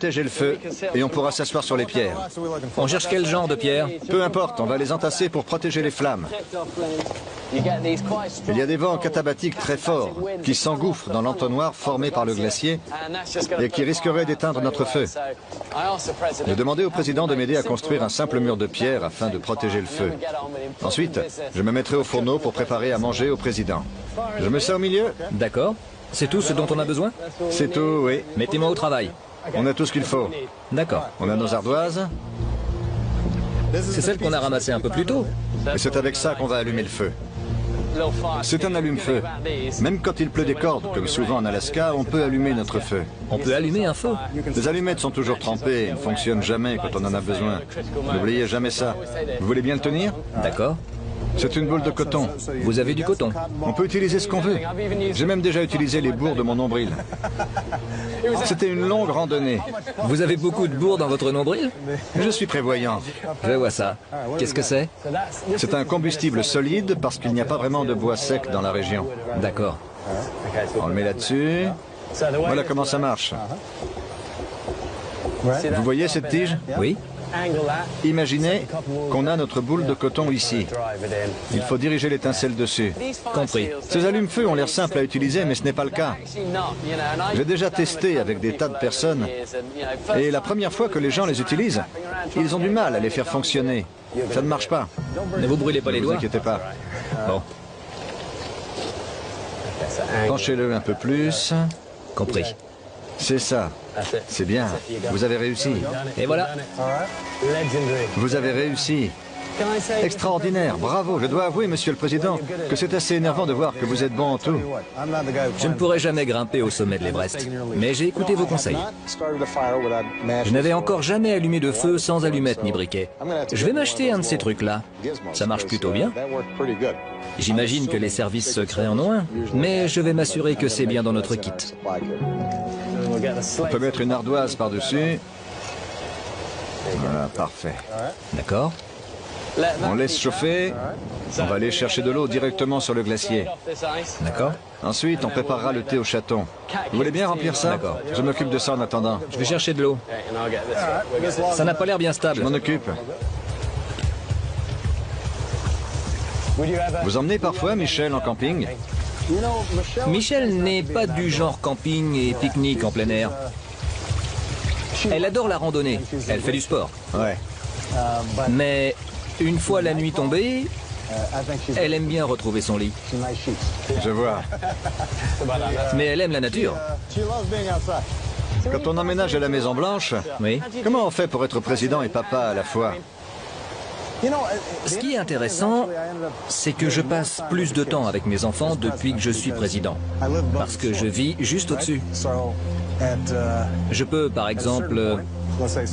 protéger le feu et on pourra s'asseoir sur les pierres. On cherche quel genre de pierre? Peu importe, on va les entasser pour protéger les flammes. Il y a des vents catabatiques très forts qui s'engouffrent dans l'entonnoir formé par le glacier et qui risqueraient d'éteindre notre feu. J'ai demandé au président de m'aider à construire un simple mur de pierre afin de protéger le feu. Ensuite, je me mettrai au fourneau pour préparer à manger au président. Je me sers au milieu? D'accord. C'est tout ce dont on a besoin? C'est tout, oui. Mettez-moi au travail. On a tout ce qu'il faut. D'accord. On a nos ardoises. C'est celle qu'on a ramassée un peu plus tôt. Et c'est avec ça qu'on va allumer le feu. C'est un allume-feu. Même quand il pleut des cordes, comme souvent en Alaska, on peut allumer notre feu. On peut allumer un feu. Les allumettes sont toujours trempées et ne fonctionnent jamais quand on en a besoin. N'oubliez jamais ça. Vous voulez bien le tenir? D'accord. C'est une boule de coton. Vous avez du coton? On peut utiliser ce qu'on veut. J'ai même déjà utilisé les bourres de mon nombril. C'était une longue randonnée. Vous avez beaucoup de bourres dans votre nombril? Je suis prévoyant. Je vois ça. Qu'est-ce que c'est? C'est un combustible solide parce qu'il n'y a pas vraiment de bois sec dans la région. D'accord. On le met là-dessus. Voilà comment ça marche. Vous voyez cette tige? Oui. Imaginez qu'on a notre boule de coton ici. Il faut diriger l'étincelle dessus. Compris. Ces allumes-feu ont l'air simples à utiliser, mais ce n'est pas le cas. J'ai déjà testé avec des tas de personnes, et la première fois que les gens les utilisent, ils ont du mal à les faire fonctionner. Ça ne marche pas. Ne vous brûlez pas les Ne vous doigts? inquiétez pas. Bon. Penchez-le un peu plus. Compris. C'est ça. C'est bien. Vous avez réussi. Et voilà. Vous avez réussi. Extraordinaire. Bravo. Je dois avouer, Monsieur le Président, que c'est assez énervant de voir que vous êtes bon en tout. Je ne pourrai jamais grimper au sommet de l'Everest, mais j'ai écouté vos conseils. Je n'avais encore jamais allumé de feu sans allumette ni briquet. Je vais m'acheter un de ces trucs-là. Ça marche plutôt bien. J'imagine que les services secrets en ont un, mais je vais m'assurer que c'est bien dans notre kit. On peut mettre une ardoise par-dessus. Voilà, parfait. D'accord. On laisse chauffer. On va aller chercher de l'eau directement sur le glacier. D'accord. Ensuite, on préparera le thé au chaton. Vous voulez bien remplir ça? D'accord. Je m'occupe de ça en attendant. Je vais chercher de l'eau. Ça n'a pas l'air bien Je stable. m'en occupe. Vous emmenez parfois Michel en camping? Michel n'est pas du genre camping et pique-nique en plein air. Elle adore la randonnée. Elle fait du sport. Ouais. Mais une fois la nuit tombée, elle aime bien retrouver son lit. Je vois. Mais elle aime la nature. Quand on emménage à la Maison Blanche, Oui. comment on fait pour être président et papa à la fois? Ce qui est intéressant, c'est que je passe plus de temps avec mes enfants depuis que je suis président. Parce que je vis juste au-dessus. Je peux, par exemple,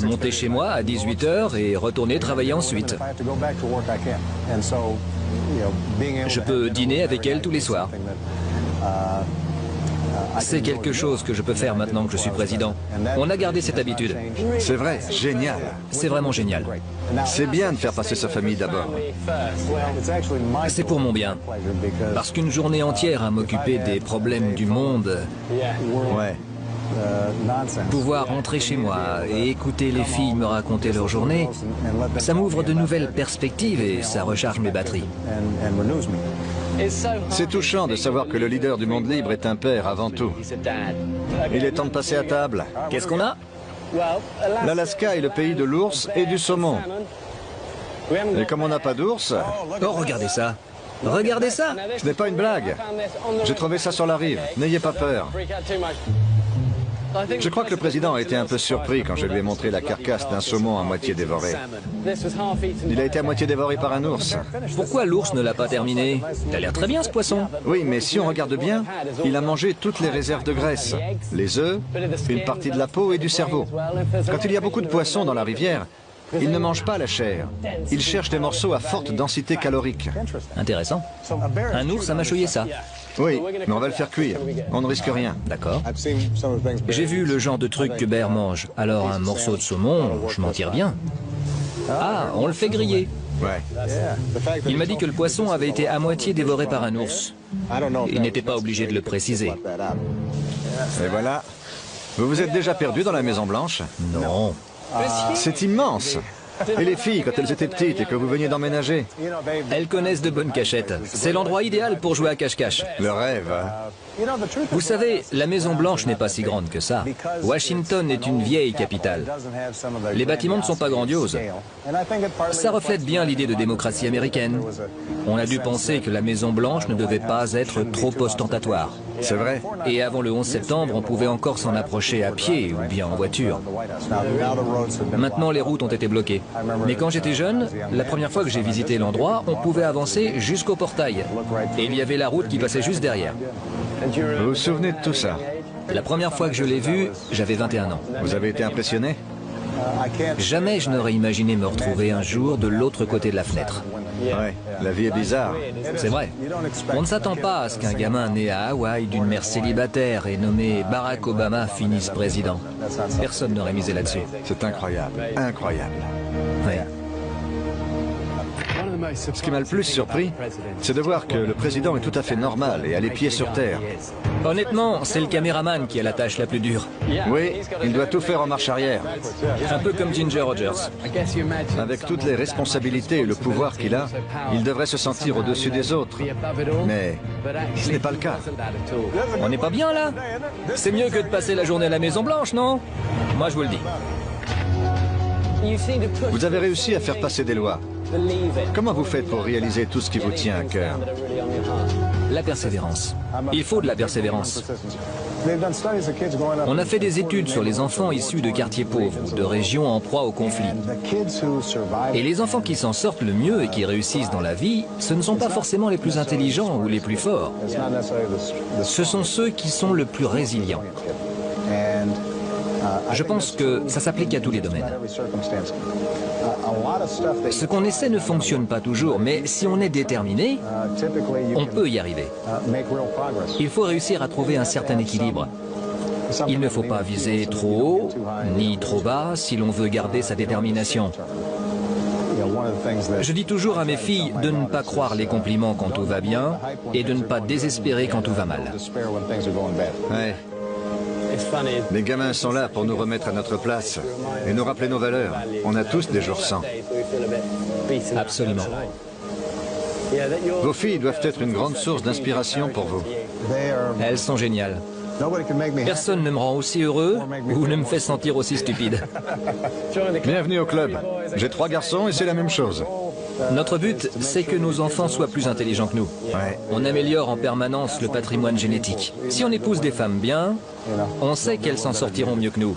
monter chez moi à 18 h et retourner travailler ensuite. Je peux dîner avec elle tous les soirs. C'est quelque chose que je peux faire maintenant que je suis président. On a gardé cette habitude. C'est vrai, génial. C'est vraiment génial. C'est bien de faire passer sa famille d'abord. C'est pour mon bien. Parce qu'une journée entière à m'occuper des problèmes du monde, Ouais. pouvoir rentrer chez moi et écouter les filles me raconter leur journée, ça m'ouvre de nouvelles perspectives et ça recharge mes batteries. C'est touchant de savoir que le leader du monde libre est un père avant tout. Il est temps de passer à table. Qu'est-ce qu'on a? L'Alaska est le pays de l'ours et du saumon. Et comme on n'a pas d'ours, Oh, regardez ça. Regardez ça. ce n'est pas une blague. J'ai trouvé ça sur la rive. N'ayez pas peur. Je crois que le président a été un peu surpris quand je lui ai montré la carcasse d'un saumon à moitié dévoré. Il a été à moitié dévoré par un ours. Pourquoi l'ours ne l'a pas terminé? Il a l'air très bien ce poisson. Oui, mais si on regarde bien, il a mangé toutes les réserves de graisse. Les œufs, une partie de la peau et du cerveau. Quand il y a beaucoup de poissons dans la rivière, ils ne mangent pas la chair. Ils cherchent des morceaux à forte densité calorique. Intéressant. Un ours a mâchouillé ça. Oui, mais on va le faire cuire. On ne risque rien. D'accord. J'ai vu le genre de truc que Bear mange. Alors un morceau de saumon, je m'en tire bien. Ah, on le fait griller. Ouais. Il m'a dit que le poisson avait été à moitié dévoré par un ours. Il n'était pas obligé de le préciser. Et voilà. Vous vous êtes déjà perdu dans la Maison Blanche? Non. C'est immense. Et les filles, quand elles étaient petites et que vous veniez d'emménager? Elles connaissent de bonnes cachettes. C'est l'endroit idéal pour jouer à cache-cache. Le rêve. Vous savez, la Maison Blanche n'est pas si grande que ça. Washington est une vieille capitale. Les bâtiments ne sont pas grandioses. Ça reflète bien l'idée de démocratie américaine. On a dû penser que la Maison Blanche ne devait pas être trop ostentatoire. C'est vrai. Et avant le 11 septembre, on pouvait encore s'en approcher à pied ou bien en voiture. Maintenant, les routes ont été bloquées. Mais quand j'étais jeune, la première fois que j'ai visité l'endroit, on pouvait avancer jusqu'au portail. Et il y avait la route qui passait juste derrière. Vous vous souvenez de tout ça? La première fois que je l'ai vu, j'avais 21 ans. Vous avez été impressionné? Jamais je n'aurais imaginé me retrouver un jour de l'autre côté de la fenêtre. Ouais, la vie est bizarre. C'est vrai. On ne s'attend pas à ce qu'un gamin né à Hawaï d'une mère célibataire et nommé Barack Obama finisse président. Personne n'aurait misé là-dessus. C'est incroyable, incroyable. Ouais. Ce qui m'a le plus surpris, c'est de voir que le président est tout à fait normal et a les pieds sur terre. Honnêtement, c'est le caméraman qui a la tâche la plus dure. Oui, il doit tout faire en marche arrière. Un peu comme Ginger Rogers. Avec toutes les responsabilités et le pouvoir qu'il a, il devrait se sentir au-dessus des autres. Mais ce n'est pas le cas. On n'est pas bien là? C'est mieux que de passer la journée à la Maison Blanche, non? Moi, je vous le dis. Vous avez réussi à faire passer des lois. Comment vous faites pour réaliser tout ce qui vous tient à cœur? La persévérance. Il faut de la persévérance. On a fait des études sur les enfants issus de quartiers pauvres ou de régions en proie au conflit. Et les enfants qui s'en sortent le mieux et qui réussissent dans la vie, ce ne sont pas forcément les plus intelligents ou les plus forts. Ce sont ceux qui sont le plus résilients. Je pense que ça s'applique à tous les domaines. Ce qu'on essaie ne fonctionne pas toujours, mais si on est déterminé, on peut y arriver. Il faut réussir à trouver un certain équilibre. Il ne faut pas viser trop haut, ni trop bas, si l'on veut garder sa détermination. Je dis toujours à mes filles de ne pas croire les compliments quand tout va bien, et de ne pas désespérer quand tout va mal. Ouais. Les gamins sont là pour nous remettre à notre place et nous rappeler nos valeurs. On a tous des jours sans. Absolument. Vos filles doivent être une grande source d'inspiration pour vous. Elles sont géniales. Personne ne me rend aussi heureux ou ne me fait sentir aussi stupide. Bienvenue au club. J'ai 3 garçons et c'est la même chose. Notre but, c'est que nos enfants soient plus intelligents que nous. Ouais. On améliore en permanence le patrimoine génétique. Si on épouse des femmes bien, on sait qu'elles s'en sortiront mieux que nous.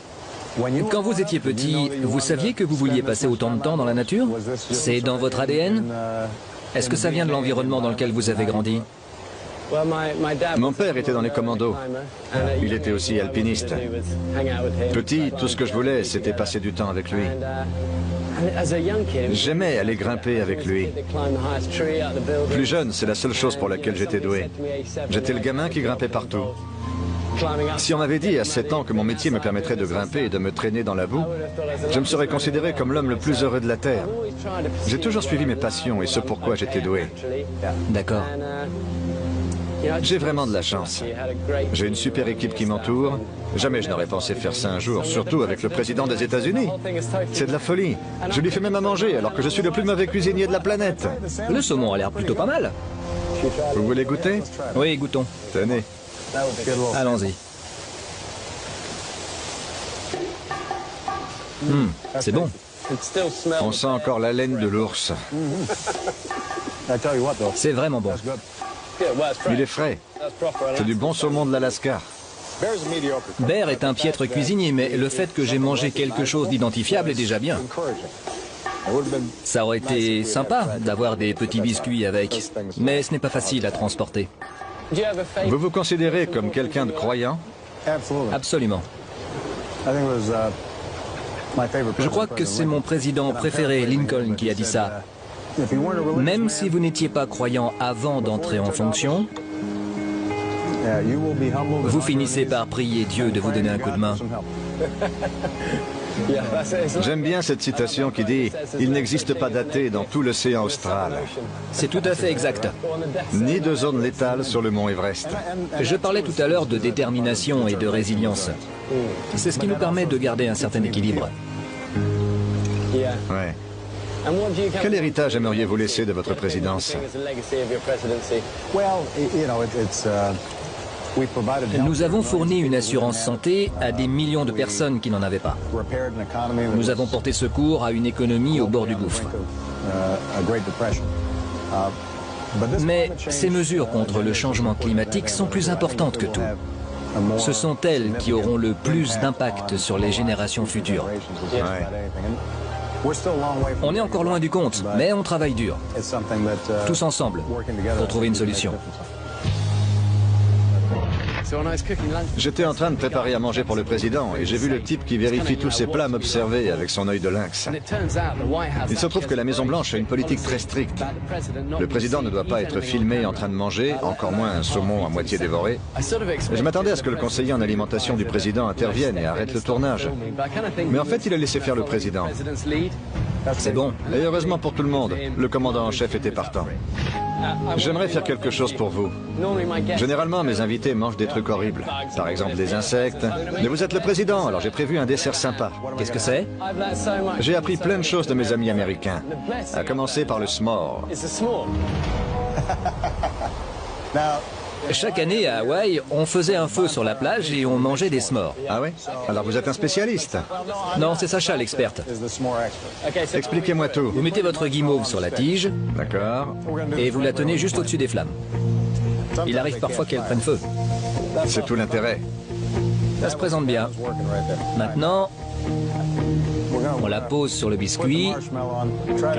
Quand vous étiez petit, vous saviez que vous vouliez passer autant de temps dans la nature? C'est dans votre ADN? Est-ce que ça vient de l'environnement dans lequel vous avez grandi? Mon père était dans les commandos. Il était aussi alpiniste. Petit, tout ce que je voulais, c'était passer du temps avec lui. J'aimais aller grimper avec lui. Plus jeune, c'est la seule chose pour laquelle j'étais doué. J'étais le gamin qui grimpait partout. Si on m'avait dit à 7 ans que mon métier me permettrait de grimper et de me traîner dans la boue, je me serais considéré comme l'homme le plus heureux de la Terre. J'ai toujours suivi mes passions et ce pourquoi j'étais doué. D'accord. J'ai vraiment de la chance. J'ai une super équipe qui m'entoure. Jamais je n'aurais pensé faire ça un jour, surtout avec le président des États-Unis. C'est de la folie. Je lui fais même à manger alors que je suis le plus mauvais cuisinier de la planète. Le saumon a l'air plutôt pas mal. Vous voulez goûter? Oui, goûtons. Tenez. Allons-y. C'est bon. On sent encore la laine de l'ours. C'est vraiment bon. Il est frais. C'est du bon saumon de l'Alaska. Bear est un piètre cuisinier, mais le fait que j'ai mangé quelque chose d'identifiable est déjà bien. Ça aurait été sympa d'avoir des petits biscuits avec, mais ce n'est pas facile à transporter. Vous vous considérez comme quelqu'un de croyant? Absolument. Je crois que c'est mon président préféré, Lincoln, qui a dit ça. Même si vous n'étiez pas croyant avant d'entrer en fonction, vous finissez par prier Dieu de vous donner un coup de main. J'aime bien cette citation qui dit « Il n'existe pas d'athée dans tout l'océan austral, C'est tout à fait exact. ni de zone létale sur le mont Everest. » Je parlais tout à l'heure de détermination et de résilience. C'est ce qui nous permet de garder un certain équilibre. Ouais. Quel héritage aimeriez-vous laisser de votre présidence? Nous avons fourni une assurance santé à des millions de personnes qui n'en avaient pas. Nous avons porté secours à une économie au bord du gouffre. Mais ces mesures contre le changement climatique sont plus importantes que tout. Ce sont elles qui auront le plus d'impact sur les générations futures. Ouais. On est encore loin du compte, mais on travaille dur, tous ensemble, pour trouver une solution. J'étais en train de préparer à manger pour le président et j'ai vu le type qui vérifie tous ses plats m'observer avec son œil de lynx. Il se trouve que la Maison-Blanche a une politique très stricte. Le président ne doit pas être filmé en train de manger, encore moins un saumon à moitié dévoré. Je m'attendais à ce que le conseiller en alimentation du président intervienne et arrête le tournage. Mais en fait, il a laissé faire le président. C'est bon. Et heureusement pour tout le monde, le commandant en chef était partant. J'aimerais faire quelque chose pour vous. Généralement, mes invités mangent des trucs horribles. Par exemple, des insectes. Mais vous êtes le président, alors j'ai prévu un dessert sympa. Qu'est-ce que c'est? J'ai appris plein de choses de mes amis américains. À commencer par le s'more. Chaque année à Hawaï, on faisait un feu sur la plage et on mangeait des s'mores. Ah ouais? Alors vous êtes un spécialiste. Non, c'est Sacha l'experte. Expliquez-moi tout. Vous mettez votre guimauve sur la tige D'accord. et vous la tenez juste au-dessus des flammes. Il arrive parfois qu'elle prenne feu. C'est tout l'intérêt. Ça se présente bien. Maintenant, on la pose sur le biscuit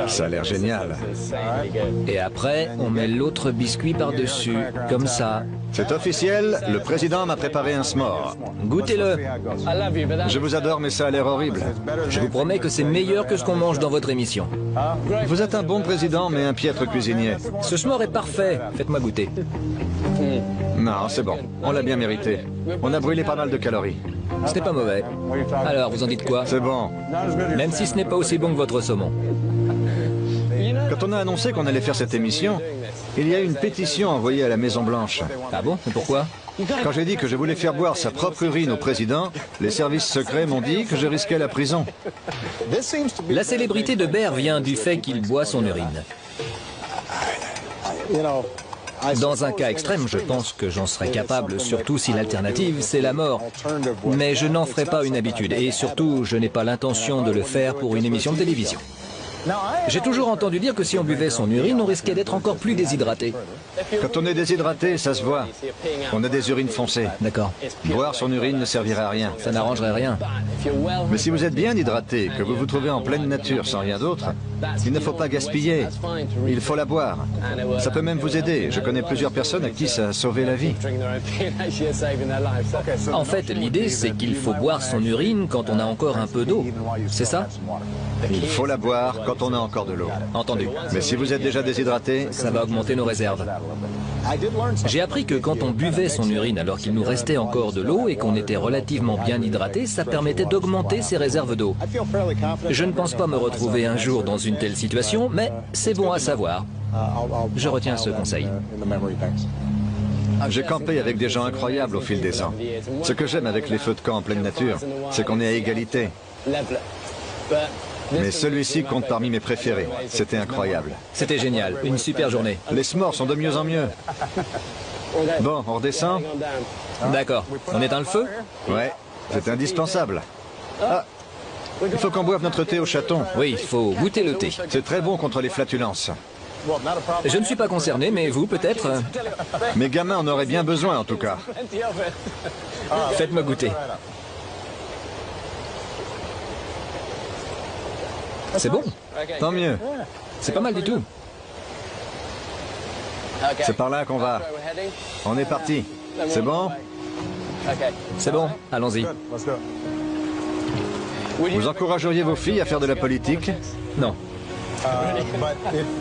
Ça a l'air génial. et après, on met l'autre biscuit par-dessus, comme ça. C'est officiel, le président m'a préparé un s'more. Goûtez-le. Je vous adore, mais ça a l'air horrible. Je vous promets que c'est meilleur que ce qu'on mange dans votre émission. Vous êtes un bon président, mais un piètre cuisinier. Ce s'more est parfait. Faites-moi goûter. Non, c'est bon. On l'a bien mérité. On a brûlé pas mal de calories. Ce n'est pas mauvais. Alors, vous en dites quoi? C'est bon. Même si ce n'est pas aussi bon que votre saumon. Quand on a annoncé qu'on allait faire cette émission, il y a eu une pétition envoyée à la Maison-Blanche. Ah bon? Et pourquoi? Quand j'ai dit que je voulais faire boire sa propre urine au président, les services secrets m'ont dit que je risquais la prison. La célébrité de Bear vient du fait qu'il boit son urine. Dans un cas extrême, je pense que j'en serais capable, surtout si l'alternative, c'est la mort. Mais je n'en ferai pas une habitude, et surtout, je n'ai pas l'intention de le faire pour une émission de télévision. J'ai toujours entendu dire que si on buvait son urine, on risquait d'être encore plus déshydraté. Quand on est déshydraté, ça se voit. On a des urines foncées. D'accord. Boire son urine ne servirait à rien. Ça n'arrangerait rien. Mais si vous êtes bien hydraté, que vous vous trouvez en pleine nature sans rien d'autre, il ne faut pas gaspiller. Il faut la boire. Ça peut même vous aider. Je connais plusieurs personnes à qui ça a sauvé la vie. En fait, l'idée, c'est qu'il faut boire son urine quand on a encore un peu d'eau. C'est ça? Il faut la boire quand on a encore de l'eau. Entendu. Mais si vous êtes déjà déshydraté, Ça va augmenter nos réserves. J'ai appris que quand on buvait son urine alors qu'il nous restait encore de l'eau et qu'on était relativement bien hydraté, ça permettait d'augmenter ses réserves d'eau. Je ne pense pas me retrouver un jour dans une telle situation, mais c'est bon à savoir. Je retiens ce conseil. j'ai campé avec des gens incroyables au fil des ans. Ce que j'aime avec les feux de camp en pleine nature, c'est qu'on est à égalité. Mais celui-ci compte parmi mes préférés. C'était incroyable. C'était génial, une super journée. Les s'mores sont de mieux en mieux. Bon, on redescend? D'accord, on éteint le feu? Ouais, c'est indispensable. Ah, il faut qu'on boive notre thé au chaton. Oui, il faut goûter le thé. C'est très bon contre les flatulences. Je ne suis pas concerné, mais vous peut-être? Mes gamins en auraient bien besoin en tout cas. Faites-moi goûter. C'est bon, Tant mieux. c'est pas mal du tout. C'est par là qu'on va. On est parti. C'est bon? C'est bon, allons-y. Vous encourageriez vos filles à faire de la politique? Non.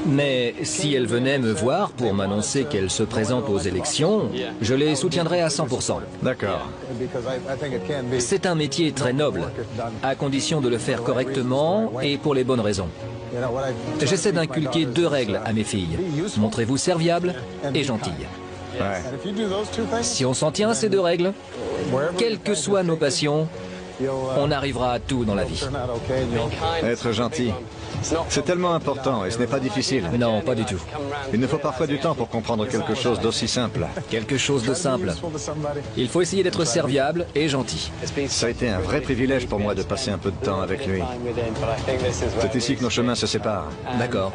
Mais si elles venaient me voir pour m'annoncer qu'elles se présentent aux élections, je les soutiendrais à 100%. D'accord. C'est un métier très noble, à condition de le faire correctement et pour les bonnes raisons. J'essaie d'inculquer 2 règles à mes filles. Montrez-vous serviable et gentille. Ouais. Si on s'en tient à ces 2 règles, Quelles que soient nos passions, on arrivera à tout dans la vie. Être gentil, c'est tellement important et ce n'est pas difficile. Non, pas du tout. Il nous faut parfois du temps pour comprendre quelque chose d'aussi simple. Quelque chose de simple. Il faut essayer d'être serviable et gentil. Ça a été un vrai privilège pour moi de passer un peu de temps avec lui. C'est ici que nos chemins se séparent. D'accord.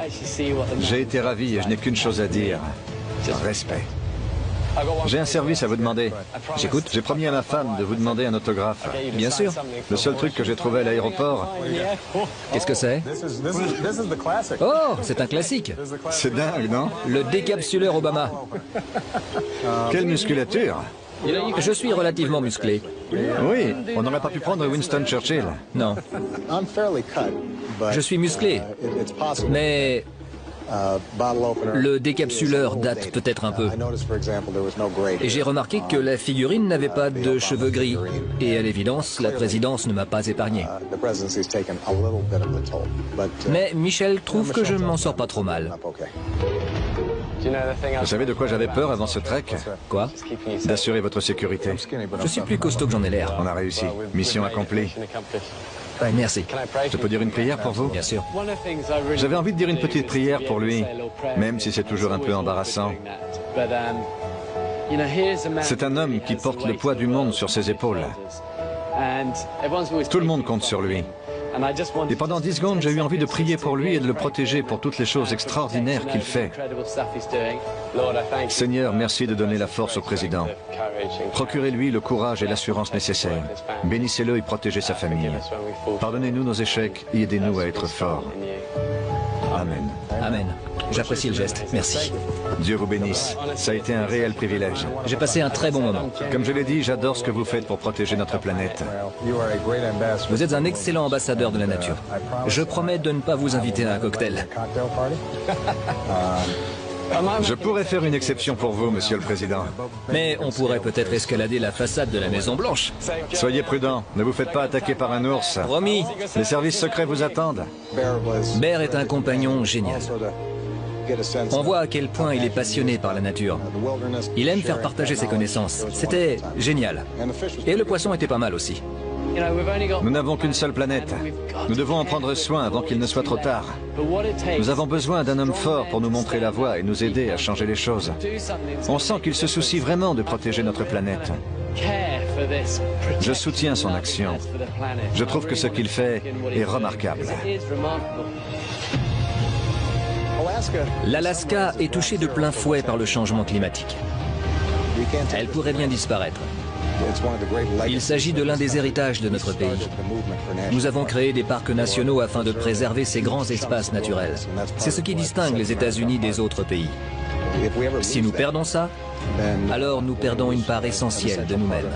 J'ai été ravi et je n'ai qu'une chose à dire. Respect. J'ai un service à vous demander. J'écoute. J'ai promis à ma femme de vous demander un autographe. Bien sûr. Le seul truc que j'ai trouvé à l'aéroport, Qu'est-ce que c'est? Oh, c'est un classique. c'est dingue, non? Le décapsuleur Obama. Quelle musculature! Je suis relativement musclé. Oui, on n'aurait pas pu prendre Winston Churchill. Non, je suis musclé. Mais le décapsuleur date peut-être un peu. Et j'ai remarqué que la figurine n'avait pas de cheveux gris. Et à l'évidence, la présidence ne m'a pas épargné. Mais Michel trouve que je ne m'en sors pas trop mal. Vous savez de quoi j'avais peur avant ce trek? Quoi? D'assurer votre sécurité. Je suis plus costaud que j'en ai l'air. On a réussi. Mission accomplie. Merci. Je peux dire une prière pour vous? Bien sûr. J'avais envie de dire une petite prière pour lui, même si c'est toujours un peu embarrassant. C'est un homme qui porte le poids du monde sur ses épaules. Tout le monde compte sur lui. Et pendant 10 secondes, j'ai eu envie de prier pour lui et de le protéger pour toutes les choses extraordinaires qu'il fait. Seigneur, merci de donner la force au président. Procurez-lui le courage et l'assurance nécessaires. Bénissez-le et protégez sa famille. Pardonnez-nous nos échecs et aidez-nous à être forts. Amen. Amen. J'apprécie le geste. Merci. Dieu vous bénisse. Ça a été un réel privilège. J'ai passé un très bon moment. Comme je l'ai dit, j'adore ce que vous faites pour protéger notre planète. Vous êtes un excellent ambassadeur de la nature. Je promets de ne pas vous inviter à un cocktail. Je pourrais faire une exception pour vous, Monsieur le Président. Mais on pourrait peut-être escalader la façade de la Maison Blanche. Soyez prudent, ne vous faites pas attaquer par un ours. Promis. Les services secrets vous attendent. Bear est un compagnon génial. On voit à quel point il est passionné par la nature. Il aime faire partager ses connaissances. C'était génial. Et le poisson était pas mal aussi. Nous n'avons qu'une seule planète. Nous devons en prendre soin avant qu'il ne soit trop tard. Nous avons besoin d'un homme fort pour nous montrer la voie et nous aider à changer les choses. On sent qu'il se soucie vraiment de protéger notre planète. Je soutiens son action. Je trouve que ce qu'il fait est remarquable. L'Alaska est touchée de plein fouet par le changement climatique. Elle pourrait bien disparaître. Il s'agit de l'un des héritages de notre pays. Nous avons créé des parcs nationaux afin de préserver ces grands espaces naturels. C'est ce qui distingue les États-Unis des autres pays. Si nous perdons ça, alors nous perdons une part essentielle de nous-mêmes.